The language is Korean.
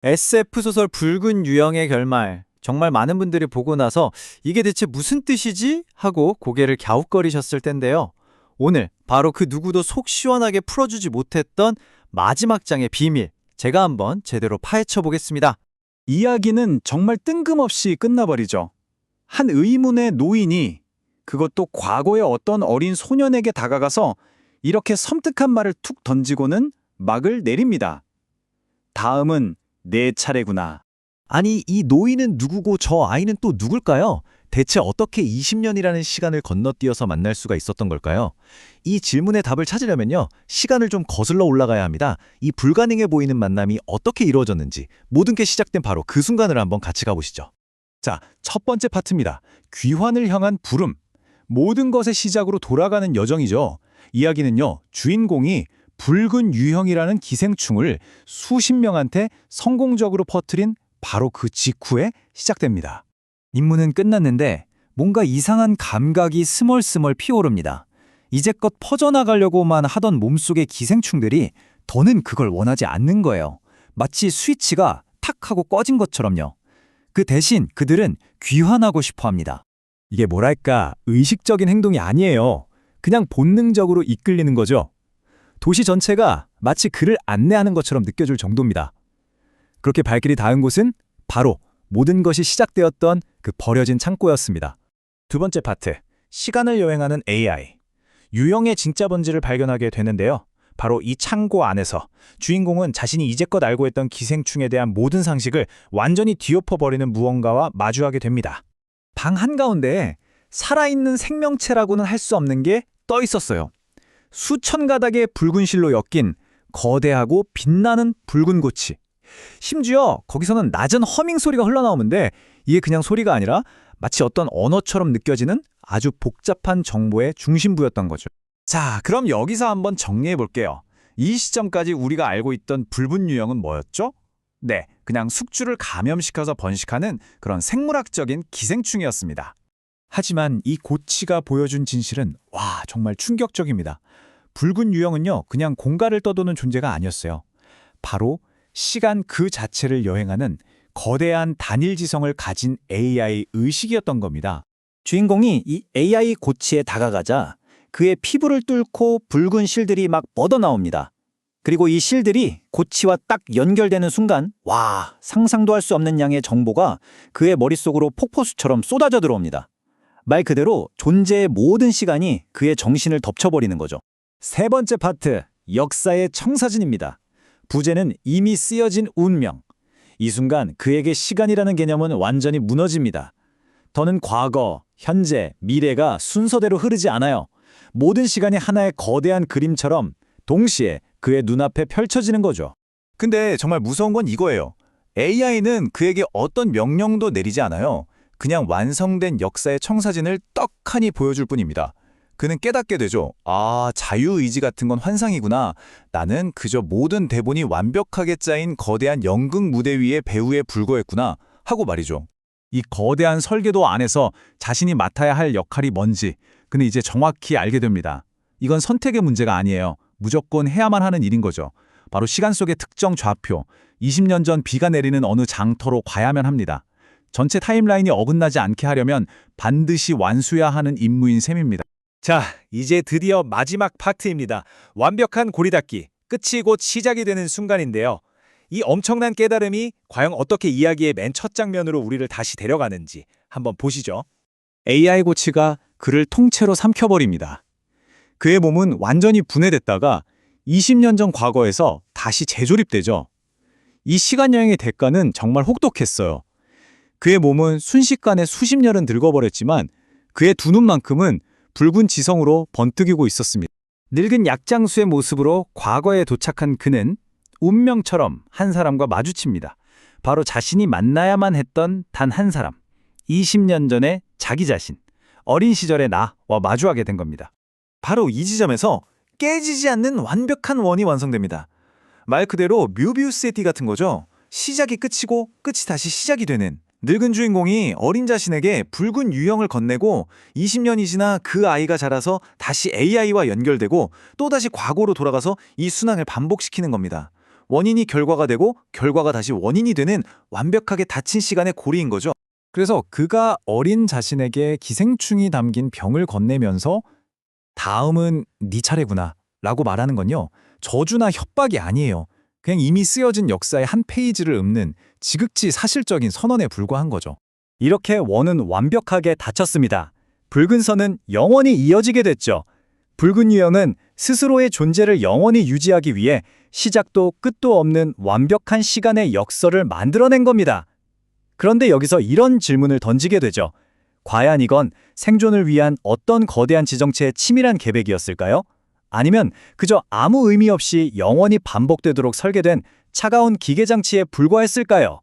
SF 소설 붉은 유형의 결말. 정말 많은 분들이 보고 나서 이게 대체 무슨 뜻이지? 하고 고개를 갸웃거리셨을 텐데요. 오늘 바로 그 누구도 속 시원하게 풀어주지 못했던 마지막 장의 비밀, 제가 한번 제대로 파헤쳐 보겠습니다. 이야기는 정말 뜬금없이 끝나버리죠. 한 의문의 노인이 그것도 과거의 어떤 어린 소년에게 다가가서 이렇게 섬뜩한 말을 툭 던지고는 막을 내립니다. 다음은 내 차례구나. 아니, 이 노인은 누구고 저 아이는 또 누굴까요? 대체 어떻게 20년이라는 시간을 건너뛰어서 만날 수가 있었던 걸까요? 이 질문의 답을 찾으려면요, 시간을 좀 거슬러 올라가야 합니다. 이 불가능해 보이는 만남이 어떻게 이루어졌는지, 모든 게 시작된 바로 그 순간을 한번 같이 가보시죠. 자, 첫 번째 파트입니다. 귀환을 향한 부름. 모든 것의 시작으로 돌아가는 여정이죠. 이야기는요, 주인공이 붉은 유형이라는 기생충을 수십 명한테 성공적으로 퍼뜨린 바로 그 직후에 시작됩니다. 임무는 끝났는데 뭔가 이상한 감각이 스멀스멀 피어오릅니다. 이제껏 퍼져나가려고만 하던 몸속의 기생충들이 더는 그걸 원하지 않는 거예요. 마치 스위치가 탁 하고 꺼진 것처럼요. 그 대신 그들은 귀환하고 싶어 합니다. 이게 뭐랄까, 의식적인 행동이 아니에요. 그냥 본능적으로 이끌리는 거죠. 도시 전체가 마치 그를 안내하는 것처럼 느껴질 정도입니다. 그렇게 발길이 닿은 곳은 바로 모든 것이 시작되었던 그 버려진 창고였습니다. 두 번째 파트, 시간을 여행하는 AI. 유형의 진짜 본질을 발견하게 되는데요. 바로 이 창고 안에서 주인공은 자신이 이제껏 알고 있던 기생충에 대한 모든 상식을 완전히 뒤엎어버리는 무언가와 마주하게 됩니다. 방 한가운데에 살아있는 생명체라고는 할 수 없는 게 떠 있었어요. 수천 가닥의 붉은 실로 엮인 거대하고 빛나는 붉은 고치. 심지어 거기서는 낮은 허밍 소리가 흘러나오는데 이게 그냥 소리가 아니라 마치 어떤 언어처럼 느껴지는 아주 복잡한 정보의 중심부였던 거죠. 자, 그럼 여기서 한번 정리해 볼게요. 이 시점까지 우리가 알고 있던 붉은 유형은 뭐였죠? 네, 그냥 숙주를 감염시켜서 번식하는 그런 생물학적인 기생충이었습니다. 하지만 이 고치가 보여준 진실은 정말 충격적입니다. 붉은 유형은요, 그냥 공간을 떠도는 존재가 아니었어요. 바로 시간 그 자체를 여행하는 거대한 단일지성을 가진 AI 의식이었던 겁니다. 주인공이 이 AI 고치에 다가가자 그의 피부를 뚫고 붉은 실들이 막 뻗어나옵니다. 그리고 이 실들이 고치와 딱 연결되는 순간 상상도 할 수 없는 양의 정보가 그의 머릿속으로 폭포수처럼 쏟아져 들어옵니다. 말 그대로 존재의 모든 시간이 그의 정신을 덮쳐버리는 거죠. 세 번째 파트, 역사의 청사진입니다. 부제는 이미 쓰여진 운명. 이 순간 그에게 시간이라는 개념은 완전히 무너집니다. 더는 과거, 현재, 미래가 순서대로 흐르지 않아요. 모든 시간이 하나의 거대한 그림처럼 동시에 그의 눈앞에 펼쳐지는 거죠. 근데 정말 무서운 건 이거예요. AI는 그에게 어떤 명령도 내리지 않아요. 그냥 완성된 역사의 청사진을 떡하니 보여줄 뿐입니다. 그는 깨닫게 되죠. 자유의지 같은 건 환상이구나. 나는 그저 모든 대본이 완벽하게 짜인 거대한 연극 무대 위의 배우에 불과했구나 하고 말이죠. 이 거대한 설계도 안에서 자신이 맡아야 할 역할이 뭔지 그는 이제 정확히 알게 됩니다. 이건 선택의 문제가 아니에요. 무조건 해야만 하는 일인 거죠. 바로 시간 속의 특정 좌표, 20년 전 비가 내리는 어느 장터로 가야만 합니다. 전체 타임라인이 어긋나지 않게 하려면 반드시 완수해야 하는 임무인 셈입니다. 자, 이제 드디어 마지막 파트입니다. 완벽한 고리닫기, 끝이 곧 시작이 되는 순간인데요. 이 엄청난 깨달음이 과연 어떻게 이야기의 맨 첫 장면으로 우리를 다시 데려가는지 한번 보시죠. AI 고치가 그를 통째로 삼켜버립니다. 그의 몸은 완전히 분해됐다가 20년 전 과거에서 다시 재조립되죠. 이 시간여행의 대가는 정말 혹독했어요. 그의 몸은 순식간에 수십 년은 늙어버렸지만 그의 두 눈만큼은 붉은 지성으로 번뜩이고 있었습니다. 늙은 약장수의 모습으로 과거에 도착한 그는 운명처럼 한 사람과 마주칩니다. 바로 자신이 만나야만 했던 단 한 사람. 20년 전의 자기 자신, 어린 시절의 나와 마주하게 된 겁니다. 바로 이 지점에서 깨지지 않는 완벽한 원이 완성됩니다. 말 그대로 뮤비우스의 띠 같은 거죠. 시작이 끝이고 끝이 다시 시작이 되는. 늙은 주인공이 어린 자신에게 붉은 유형을 건네고 20년이 지나 그 아이가 자라서 다시 AI와 연결되고 또다시 과거로 돌아가서 이 순환을 반복시키는 겁니다. 원인이 결과가 되고 결과가 다시 원인이 되는 완벽하게 닫힌 시간의 고리인 거죠. 그래서 그가 어린 자신에게 기생충이 담긴 병을 건네면서 다음은 네 차례구나 라고 말하는 건요. 저주나 협박이 아니에요. 그냥 이미 쓰여진 역사의 한 페이지를 읊는 지극히 사실적인 선언에 불과한 거죠. 이렇게 원은 완벽하게 닫혔습니다. 붉은 선은 영원히 이어지게 됐죠. 붉은 유형은 스스로의 존재를 영원히 유지하기 위해 시작도 끝도 없는 완벽한 시간의 역설을 만들어낸 겁니다. 그런데 여기서 이런 질문을 던지게 되죠. 과연 이건 생존을 위한 어떤 거대한 지정체의 치밀한 계획이었을까요? 아니면 그저 아무 의미 없이 영원히 반복되도록 설계된 차가운 기계장치에 불과했을까요?